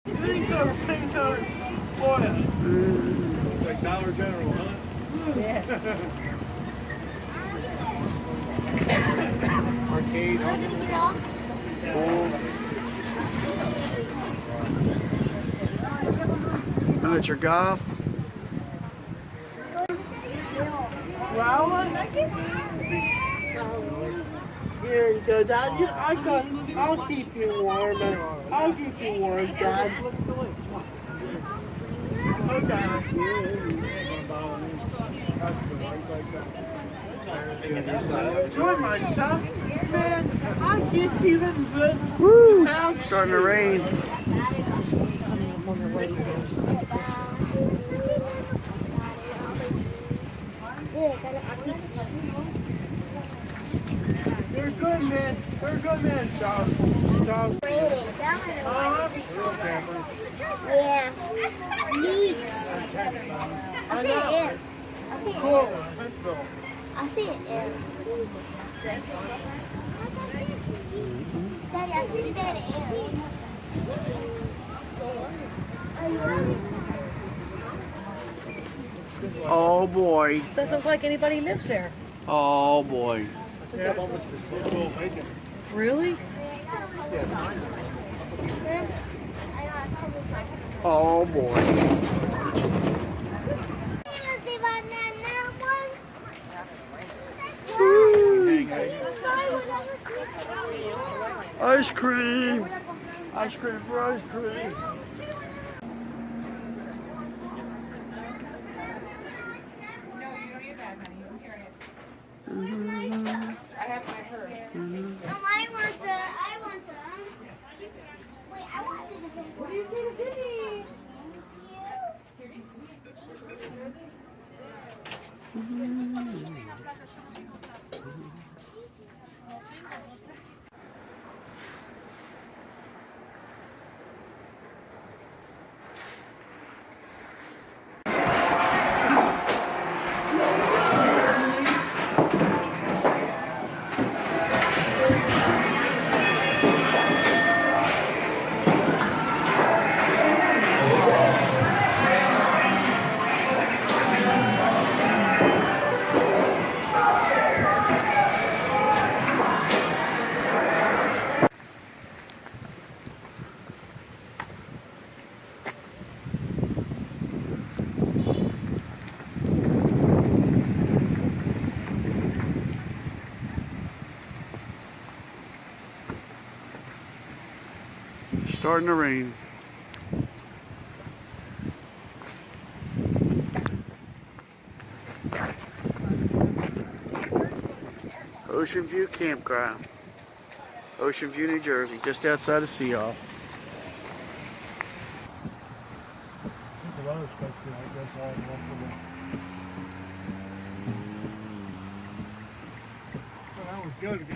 These are things are Florida. It's like Dollar General, huh? Yeah. Arcade. Miniature golf. Growling? Here you go, Dad. I'll keep you warm. I'll keep you warm, Dad. Okay. Enjoy myself, man. I get even good. Woo! Starting to rain. You're good, man. You're a good man, Charles. Charles. Yeah. Leaks. I see it in. I see it Cool. in. I see it in. Daddy, I see that in. Oh boy. Doesn't look like anybody lives there. Oh boy. Really? Oh boy. Ice cream. Ice cream for ice cream. I want some. Wait, I want to. What do you say to Vinny? Starting to rain. Ocean View Campground. Ocean View, New Jersey, just outside of Sea Hall. That was good.